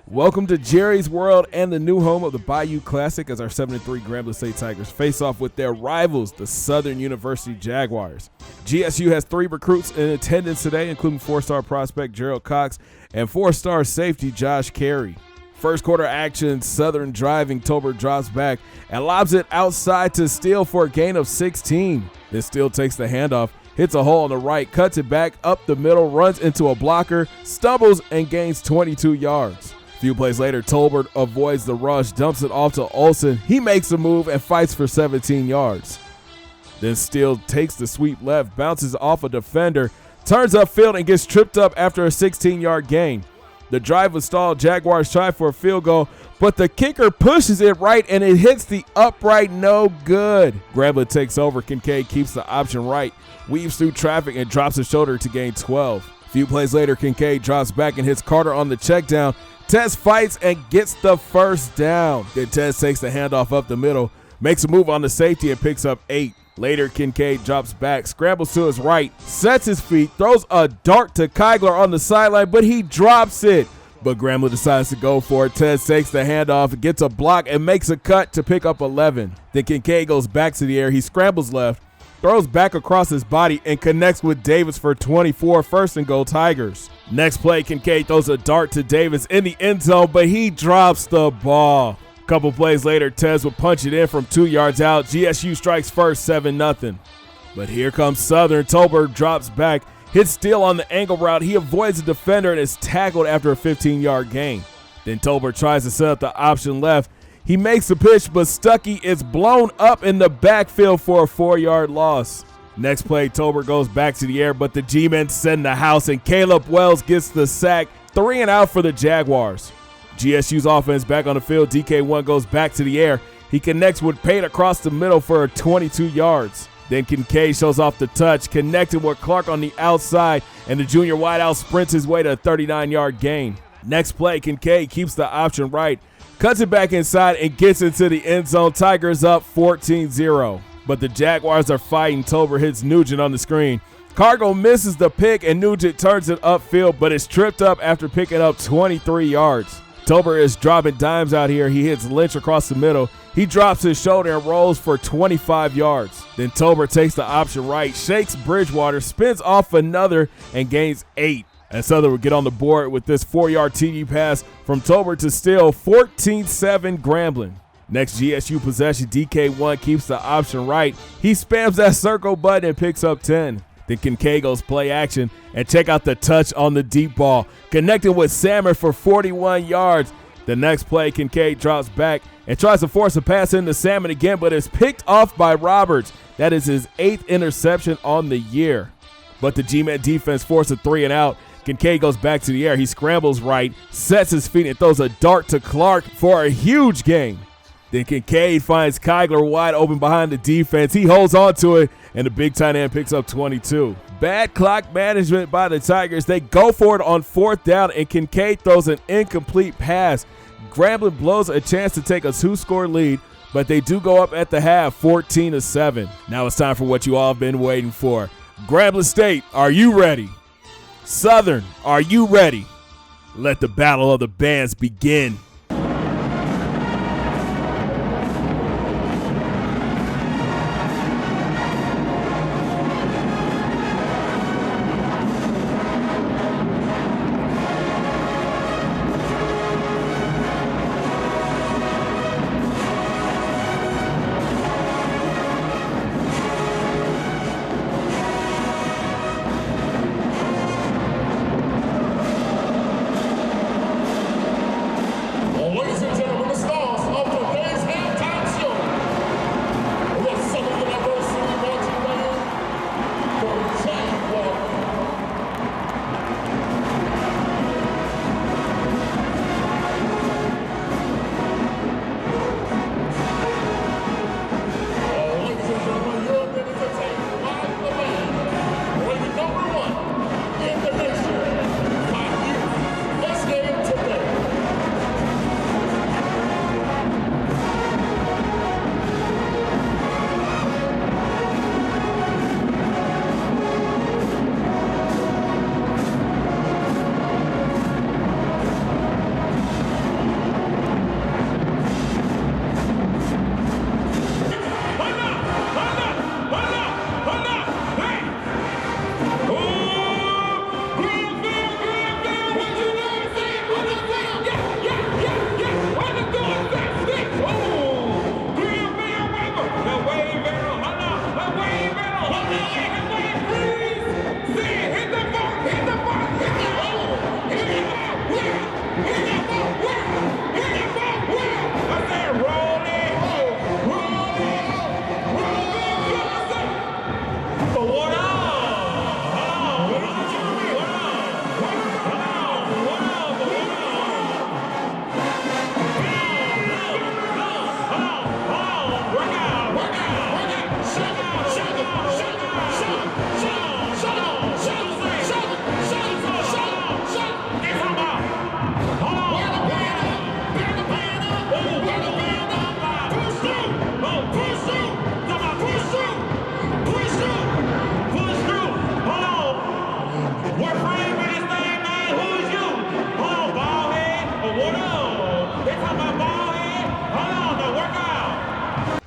Welcome to Jerry's World and the new home of the Bayou Classic as our 7-3 Grambling State Tigers face off with their rivals, the Southern University Jaguars. GSU has 3 recruits in attendance today, including 4-star prospect Gerald Cox and 4-star safety Josh Carey. First quarter action, Southern driving, Tolbert drops back and lobs it outside to Steele for a gain of 16. Then Steele takes the handoff, hits a hole on the right, cuts it back up the middle, runs into a blocker, stumbles, and gains 22 yards. A few plays later, Tolbert avoids the rush, dumps it off to Olsen. He makes a move and fights for 17 yards. Then Steele takes the sweep left, bounces off a defender, turns upfield and gets tripped up after a 16-yard gain. The drive was stalled. Jaguars try for a field goal, but the kicker pushes it right and it hits the upright, no good. Grambling takes over. Kincaid keeps the option right, weaves through traffic and drops his shoulder to gain 12. A few plays later, Kincaid drops back and hits Carter on the check down. Tess fights and gets the first down. Then Tess takes the handoff up the middle, makes a move on the safety and picks up 8. Later, Kincaid drops back, scrambles to his right, sets his feet, throws a dart to Keigler on the sideline, but he drops it. But Grambling decides to go for it. Tess takes the handoff, gets a block, and makes a cut to pick up 11. Then Kincaid goes back to the air. He scrambles left, throws back across his body, and connects with Davis for 24, first and goal Tigers. Next play, Kincaid throws a dart to Davis in the end zone, but he drops the ball. A couple plays later, Tez would punch it in from 2 yards out. GSU strikes first, 7-0. But here comes Southern. Tolbert drops back, hits Steele on the angle route. He avoids the defender and is tackled after a 15-yard gain. Then Tolbert tries to set up the option left. He makes the pitch, but Stuckey is blown up in the backfield for a 4-yard loss. Next play, Tolbert goes back to the air, but the G-men send the house, and Caleb Wells gets the sack. 3 and out for the Jaguars. GSU's offense back on the field. DK1 goes back to the air. He connects with Pate across the middle for 22 yards. Then Kincaid shows off the touch, connected with Clark on the outside, and the junior wideout sprints his way to a 39-yard gain. Next play, Kincaid keeps the option right, cuts it back inside, and gets into the end zone. Tigers up 14-0. But the Jaguars are fighting. Tolbert hits Nugent on the screen. Cargo misses the pick, and Nugent turns it upfield, but is tripped up after picking up 23 yards. Tolbert is dropping dimes out here. He hits Lynch across the middle. He drops his shoulder and rolls for 25 yards. Then Tolbert takes the option right, shakes Bridgewater, spins off another, and gains 8. And Southern would get on the board with this 4-yard TD pass from Tolbert to Steele, 14-7 Grambling. Next GSU possession, DK1 keeps the option right. He spams that circle button and picks up 10. Then Kincaid goes play action, and check out the touch on the deep ball, connecting with Sammer for 41 yards. The next play, Kincaid drops back and tries to force a pass into Salmon again, but is picked off by Roberts. That is his 8th interception on the year. But the G-Man defense forced a 3 and out. Kincaid goes back to the air. He scrambles right, sets his feet, and throws a dart to Clark for a huge gain. Then Kincaid finds Keigler wide open behind the defense. He holds on to it, and the big tight end picks up 22. Bad clock management by the Tigers. They go for it on 4th down, and Kincaid throws an incomplete pass. Grambling blows a chance to take a 2-score lead, but they do go up at the half, 14-7. Now it's time for what you all have been waiting for. Grambling State, are you ready? Southern, are you ready? Let the battle of the bands begin.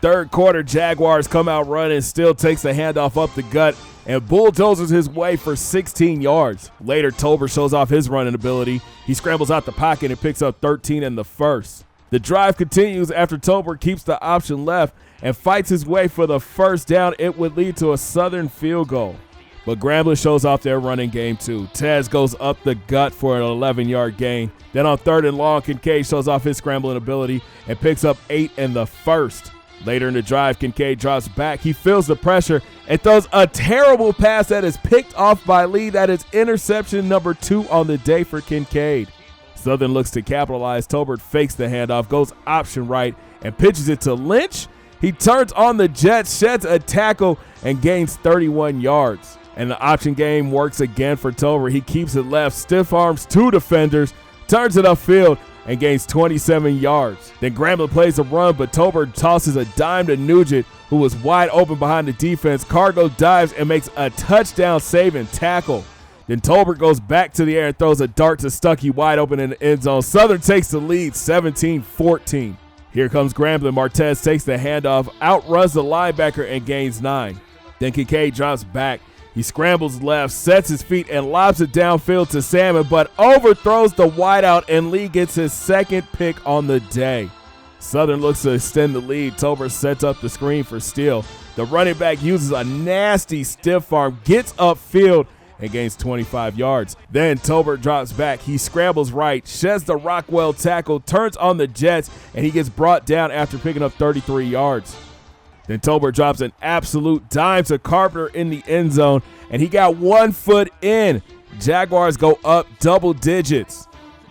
Third quarter, Jaguars come out running, still takes the handoff up the gut and bulldozes his way for 16 yards. Later, Tolbert shows off his running ability. He scrambles out the pocket and picks up 13 in the first. The drive continues after Tolbert keeps the option left and fights his way for the first down. It would lead to a Southern field goal. But Grambling shows off their running game too. Tez goes up the gut for an 11-yard gain. Then on 3rd and long, Kincaid shows off his scrambling ability and picks up 8 in the first. Later in the drive, Kincaid drops back. He feels the pressure and throws a terrible pass that is picked off by Lee. That is interception number 2 on the day for Kincaid. Southern looks to capitalize. Tolbert fakes the handoff, goes option right, and pitches it to Lynch. He turns on the Jets, sheds a tackle, and gains 31 yards. And the option game works again for Tolbert. He keeps it left, stiff arms 2 defenders, turns it upfield, and gains 27 yards. Then Grambling plays a run, but Tolbert tosses a dime to Nugent, who was wide open behind the defense. Cargo dives and makes a touchdown saving tackle. Then Tolbert goes back to the air and throws a dart to Stuckey wide open in the end zone. Southern takes the lead 17-14. Here comes Grambling. Martez takes the handoff, outruns the linebacker, and gains 9. Then Kincaid drops back. He scrambles left, sets his feet, and lobs it downfield to Salmon, but overthrows the wideout, and Lee gets his second pick on the day. Southern looks to extend the lead. Tolbert sets up the screen for Steele. The running back uses a nasty stiff arm, gets upfield, and gains 25 yards. Then Tolbert drops back. He scrambles right, sheds the Rockwell tackle, turns on the Jets, and he gets brought down after picking up 33 yards. Then Tolbert drops an absolute dime to Carpenter in the end zone, and he got 1 foot in. Jaguars go up double digits.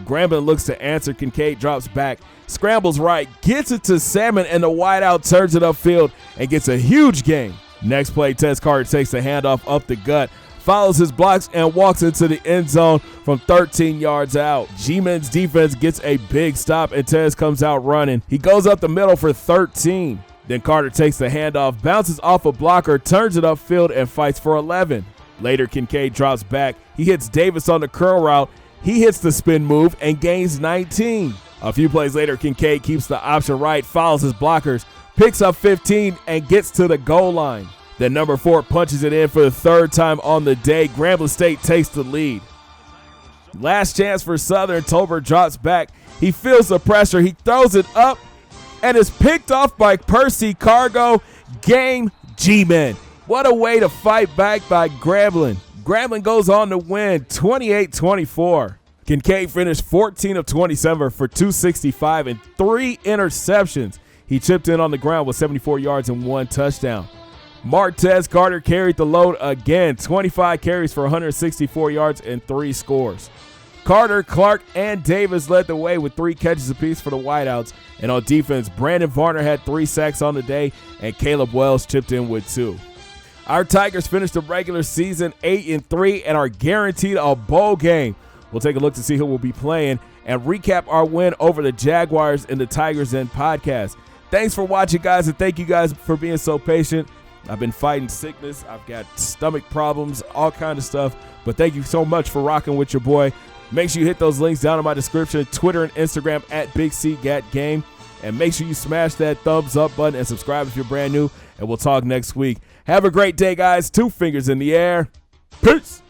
Grambling looks to answer. Kincaid drops back, scrambles right, gets it to Salmon, and the wideout turns it upfield and gets a huge gain. Next play, Tez Carter takes the handoff up the gut, follows his blocks, and walks into the end zone from 13 yards out. G-Men's defense gets a big stop, and Tez comes out running. He goes up the middle for 13. Then Carter takes the handoff, bounces off a blocker, turns it upfield, and fights for 11. Later, Kincaid drops back. He hits Davis on the curl route. He hits the spin move and gains 19. A few plays later, Kincaid keeps the option right, follows his blockers, picks up 15, and gets to the goal line. Then number 4 punches it in for the 3rd time on the day. Grambling State takes the lead. Last chance for Southern. Tolbert drops back. He feels the pressure. He throws it up and is picked off by Percy Cargo. Game G-Men. What a way to fight back by Grambling. Grambling goes on to win 28-24. Kincaid finished 14 of 27 for 265 and 3 interceptions. He chipped in on the ground with 74 yards and 1 touchdown. Martez Carter carried the load again, 25 carries for 164 yards and 3 scores. Carter, Clark, and Davis led the way with 3 catches apiece for the wideouts. And on defense, Brandon Varner had 3 sacks on the day, and Caleb Wells chipped in with 2. Our Tigers finished the regular season 8-3 and are guaranteed a bowl game. We'll take a look to see who will be playing and recap our win over the Jaguars in the Tigers Den podcast. Thanks for watching, guys, and thank you guys for being so patient. I've been fighting sickness. I've got stomach problems, all kind of stuff. But thank you so much for rocking with your boy. Make sure you hit those links down in my description, Twitter and Instagram at BigCGatGame. And make sure you smash that thumbs up button and subscribe if you're brand new. And we'll talk next week. Have a great day, guys. 2 fingers in the air. Peace.